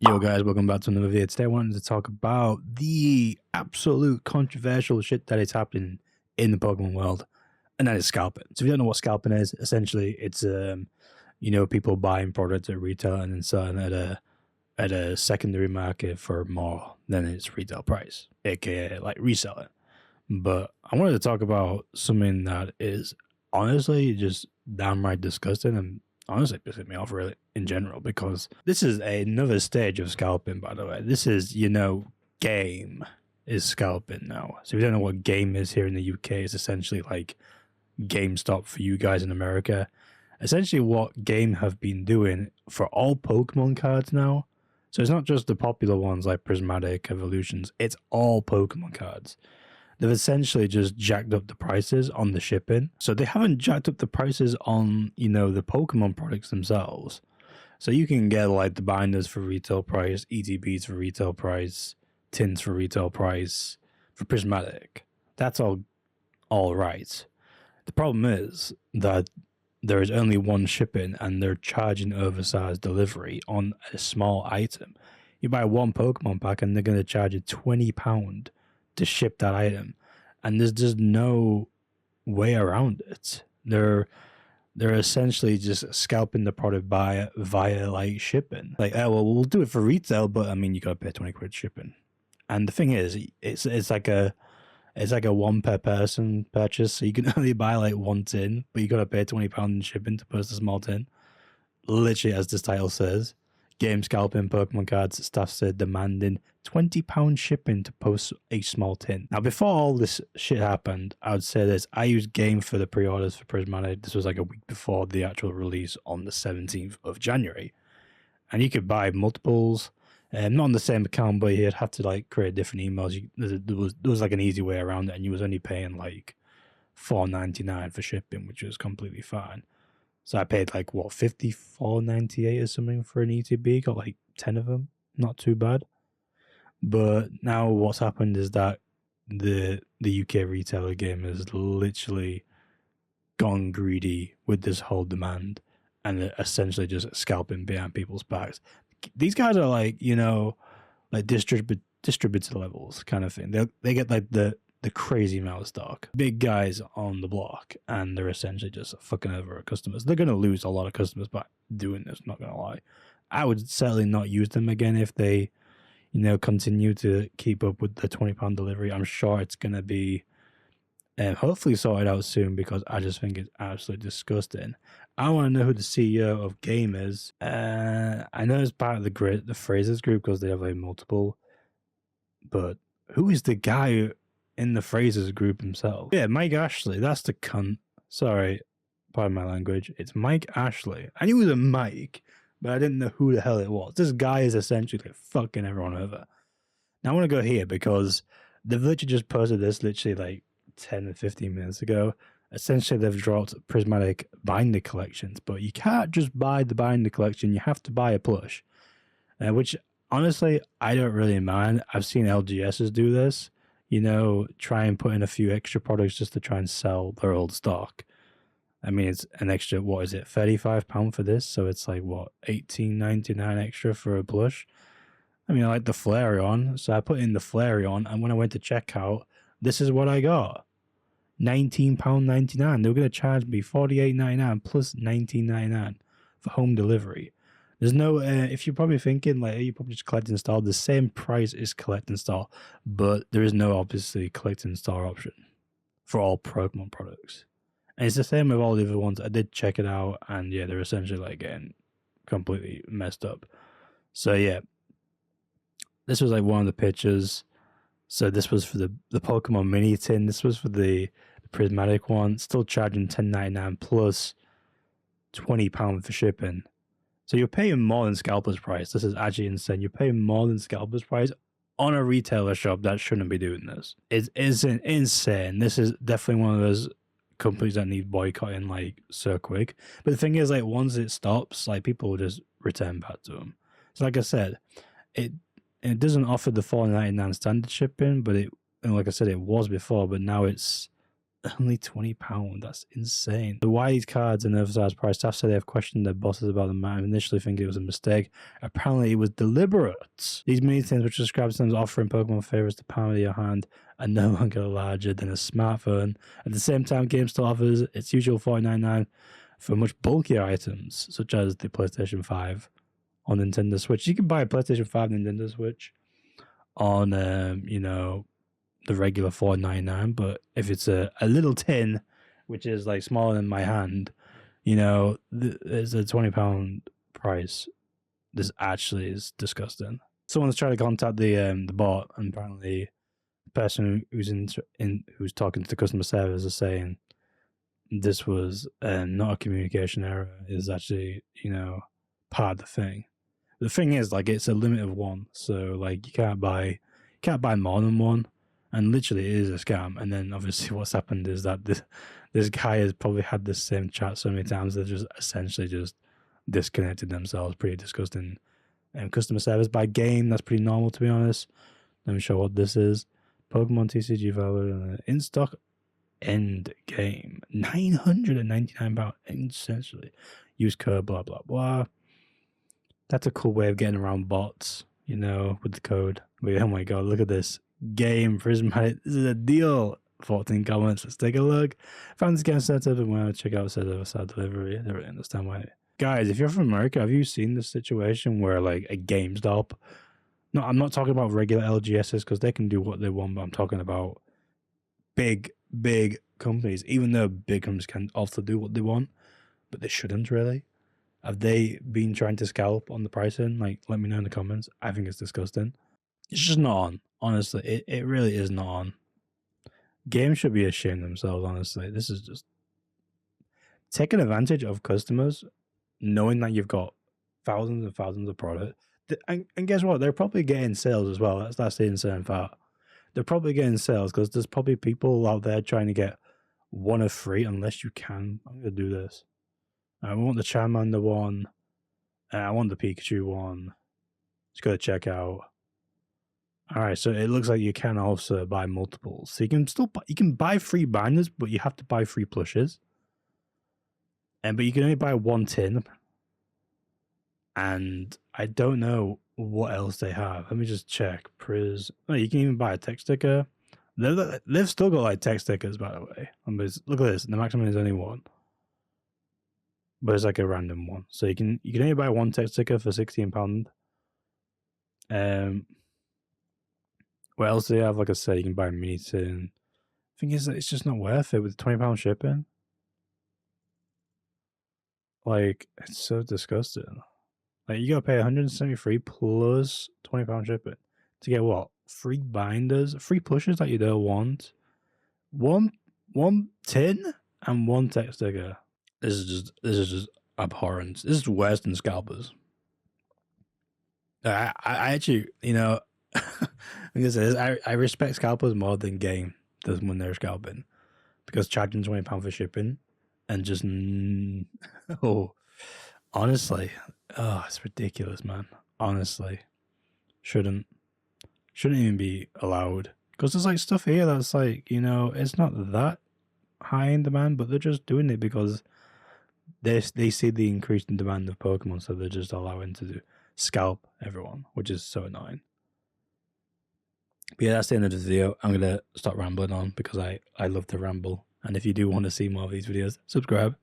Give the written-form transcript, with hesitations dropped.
Yo guys, welcome back to another video. Today I wanted to talk about the absolute controversial shit that is happening in the Pokemon world, and that is scalping. So if you don't know what scalping is, essentially it's people buying products at retail and then selling at a secondary market for more than its retail price, aka like reselling. But I wanted to talk about something that is honestly just downright disgusting and honestly pissing me off really in general, because this is another stage of scalping, by the way. This is, game is scalping now. So if you don't know what game is here in the UK, it's essentially like GameStop for you guys in America. Essentially what Game have been doing for all Pokemon cards now. So it's not just the popular ones like Prismatic, Evolutions, it's all Pokemon cards. They've essentially just jacked up the prices on the shipping. So they haven't jacked up the prices on, the Pokemon products themselves. So you can get like the binders for retail price, ETBs for retail price, tins for retail price, for Prismatic. That's all right. The problem is that there is only one shipping and they're charging oversized delivery on a small item. You buy one Pokemon pack and they're going to charge you £20 to ship that item, and there's just no way around it. They're essentially just scalping the product via like shipping. Like, oh well, we'll do it for retail, but I mean you gotta pay 20 quid shipping. And the thing is, it's like a one per person purchase, so you can only buy like one tin, but you gotta pay £20 in shipping to post a small tin. Literally, as this title says, game scalping Pokemon cards, staff said demanding £20 shipping to post a small tin. Now, before all this shit happened, I would say this: I used Game for the pre-orders for Prismatic. This was like a week before the actual release on the 17th of January. And you could buy multiples, not on the same account, but you'd have to like create different emails. There was like an easy way around it, and you was only paying like $4.99 for shipping, which was completely fine. So I paid like what, $54.98 or something for an ETB. Got like 10 of them. Not too bad. But now what's happened is that the UK retailer Game has literally gone greedy with this whole demand and essentially just scalping behind people's backs. These guys are like, like distributor levels kind of thing. They get like the crazy amount of stock, big guys on the block, and they're essentially just fucking over customers. They're going to lose a lot of customers by doing this, not going to lie. I would certainly not use them again if they, continue to keep up with the £20 delivery. I'm sure it's going to be hopefully sorted out soon, because I just think it's absolutely disgusting. I want to know who the CEO of Game is. I know it's part of the Frasers group because they have like multiple, but who is the guy in the Frasers group himself? Yeah, Mike Ashley. That's the cunt. Sorry, pardon my language. It's Mike Ashley. I knew it was a Mike, but I didn't know who the hell it was. This guy is essentially like fucking everyone over. Now I want to go here because they've literally just posted this literally like 10 or 15 minutes ago. Essentially, they've dropped Prismatic binder collections, but you can't just buy the binder collection. You have to buy a plush, which honestly, I don't really mind. I've seen LGSs do this, try and put in a few extra products just to try and sell their old stock. I mean, it's an extra, what is it, £35 for this? So it's like, what, $18.99 extra for a plush? I mean, I like the Flareon, so I put in the Flareon, and when I went to checkout, this is what I got. £19.99. They were going to charge me $48.99 plus $19.99 for home delivery. There's no, if you're probably thinking, like, you probably just collect and install, the same price is collect and install, but there is no, obviously, collect and install option for all Pokemon products. And it's the same with all the other ones. I did check it out, and yeah, they're essentially like getting completely messed up. So yeah, this was like one of the pictures. So this was for the Pokemon mini tin. This was for the Prismatic one. Still charging $10.99 plus £20 for shipping. So you're paying more than Scalper's price. This is actually insane. You're paying more than Scalper's price on a retailer shop that shouldn't be doing this. It isn't insane. This is definitely one of those companies that need boycotting like so quick. But the thing is, like, once it stops, like, people will just return back to them. So like I said, it doesn't offer the $4.99 standard shipping, but like I said, it was before, but now it's Only £20. That's insane. So why these cards are oversized price? Staff say they have questioned their bosses about the matter. Initially thinking it was a mistake. Apparently it was deliberate. These mini things, which describes them as offering Pokemon favors to palm of your hand, are no longer larger than a smartphone. At the same time, GameStop offers its usual $4.99 for much bulkier items, such as the PlayStation 5 on Nintendo Switch. You can buy a PlayStation 5 Nintendo Switch on, the regular $4.99, but if it's a little tin, which is like smaller than my hand, it's a £20 price. This actually is disgusting. Someone's trying to contact the bot, and apparently the person who's talking to the customer service is saying this was not a communication error. Is actually part of the thing. The thing is, like, it's a limit of one, so like you can't buy more than one. And literally it is a scam. And then obviously what's happened is that this guy has probably had this same chat so many times they've just essentially just disconnected themselves. Pretty disgusting. And customer service by game, that's pretty normal, to be honest. Let me show what this is. Pokemon TCG value in stock end game. £999 essentially. Use code blah blah blah. That's a cool way of getting around bots, with the code. But oh my god, look at this. Game Prismatic. This is a deal. 14 comments. Let's take a look. Found this game set up and want to check out said oversized delivery. I don't really understand why. Guys, if you're from America, have you seen this situation where like a GameStop? No, I'm not talking about regular LGSs because they can do what they want, but I'm talking about big companies. Even though big companies can also do what they want, but they shouldn't really. Have they been trying to scalp on the pricing? Like, let me know in the comments. I think it's disgusting. It's just not on. Honestly, it really is not on. Games should be ashamed of themselves, honestly. This is just taking advantage of customers, knowing that you've got thousands and thousands of product. And guess what? They're probably getting sales as well. That's the insane part. They're probably getting sales because there's probably people out there trying to get one of free unless you can. I'm going to do this. I want the Charmander one. I want the Pikachu one. Let's go to checkout. All right, so it looks like you can also buy multiples. So you can buy free binders, but you have to buy free plushes. But you can only buy one tin. And I don't know what else they have. Let me just check. Oh, you can even buy a text sticker. They've still got like text stickers, by the way. Look at this. The maximum is only one. But it's like a random one. So you can only buy one text sticker for £16. What else do they have? Like I said, you can buy a mini tin. Thing is that it's just not worth it with £20 shipping. Like, it's so disgusting. Like, you gotta pay 173 plus £20 shipping to get what? Free binders, free pushes that you don't want. One tin and one text sticker. This is just abhorrent. This is worse than scalpers. I actually, I'm gonna say this, I respect scalpers more than game does when they're scalping, because charging £20 for shipping and just honestly, it's ridiculous, man. Honestly, shouldn't even be allowed, because there's like stuff here that's like, it's not that high in demand, but they're just doing it because they see the increase in demand of Pokemon, so they're just allowing to scalp everyone, which is so annoying. But yeah, that's the end of the video. I'm gonna stop rambling on because I love to ramble, and if you do want to see more of these videos, subscribe.